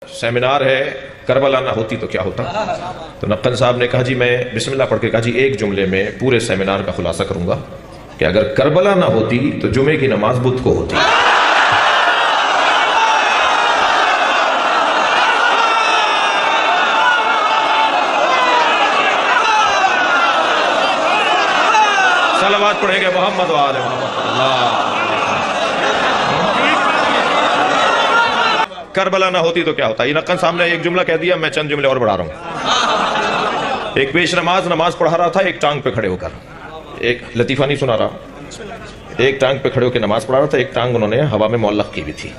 Seminar ہے کربلا نہ ہوتی تو کیا ہوتا؟ تو نقن صاحب نے کہا جی میں بسم اللہ پڑھ کے کہا جی ایک جملے میں پورے سیمینار کا خلاصہ کروں گا کہ اگر کربلا نہ ہوتی تو جمعے کی نماز بدھ کو ہوتی۔ صلوات پڑھیں گے محمد و آل محمد۔ اللہ کربلا نہ ہوتی تو کیا ہوتا؟ یہ نقن صاحب نے ایک جملہ کہہ دیا، میں چند جملے اور بڑھا رہا ہوں۔ ایک پیش نماز پڑھا رہا تھا ایک ٹانگ پہ کھڑے ہو کر، ایک لطیفہ نہیں سنا رہا، ایک ٹانگ پہ کھڑے ہو کے نماز پڑھا رہا تھا، ایک ٹانگ انہوں نے ہوا میں معلق کی بھی تھی۔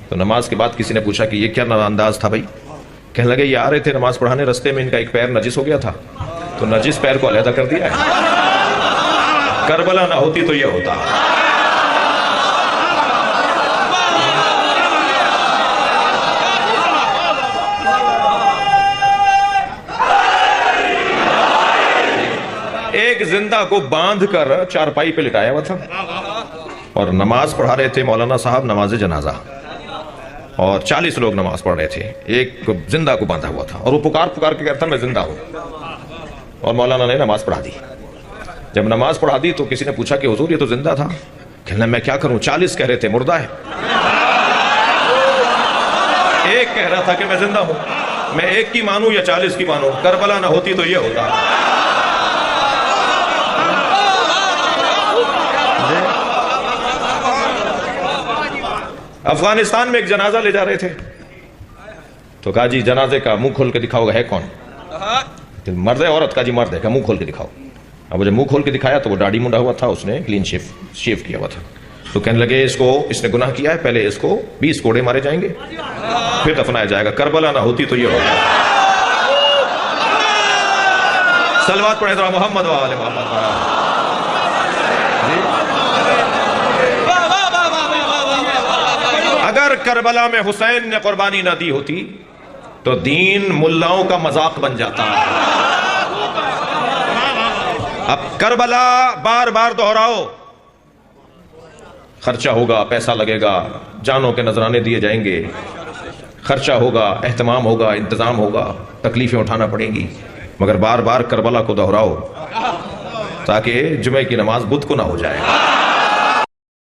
تو نماز کے بعد کسی نے پوچھا کہ یہ کیا انداز تھا بھائی؟ کہنے لگے یہ آ رہے تھے نماز پڑھانے، رستے میں ان کا ایک پیر نجس ہو گیا تھا تو نجس پیر کو علیحدہ کر دیا ہے۔ کربلا نہ ہوتی تو یہ ہوتا۔ ایک زندہ کو باندھ کر چارپائی پہ لٹایا ہوا تھا اور نماز پڑھا رہے تھے مولانا صاحب نماز جنازہ، اور 40 لوگ نماز پڑھ رہے تھے، ایک زندہ کو باندھا ہوا تھا اور وہ پکار کے کہتا میں زندہ ہوں، اور مولانا نے نماز پڑھا دی۔ جب نماز پڑھا دی تو کسی نے پوچھا کہ حضور یہ تو زندہ تھا، کہنا میں کیا کروں، 40 کہہ رہے تھے مردہ ہے، ایک کہہ رہا تھا کہ میں زندہ ہوں، میں ایک کی مانوں یا 40 کی مانوں؟ کربلا نہ ہوتی تو یہ ہوتا۔ افغانستان میں ایک جنازہ لے جا رہے تھے تو کہا جی جنازے کا منہ کھول کے دکھاؤ گا، ہے کون؟ مرد ہے عورت کا؟ جی مرد ہے، کہ منہ کھول کے دکھاؤ۔ اب جب منہ کھول کے دکھایا تو وہ داڑھی منڈا ہوا تھا، اس نے کلین شیو کیا ہوا تھا، تو کہنے لگے اس نے گناہ کیا ہے، پہلے اس کو 20 کوڑے مارے جائیں گے پھر دفنایا جائے گا۔ کربلا نہ ہوتی تو یہ ہوتا۔ صلوات پڑھیں ذرا محمد و آل محمد۔ اگر کربلا میں حسین نے قربانی نہ دی ہوتی تو دین ملاؤں کا مذاق بن جاتا۔ اب کربلا بار بار دہراؤ، خرچہ ہوگا، پیسہ لگے گا، جانوں کے نذرانے دیے جائیں گے، خرچہ ہوگا، اہتمام ہوگا، انتظام ہوگا، تکلیفیں اٹھانا پڑیں گی، مگر بار بار کربلا کو دہراؤ تاکہ جمعے کی نماز بدھ کو نہ ہو جائے۔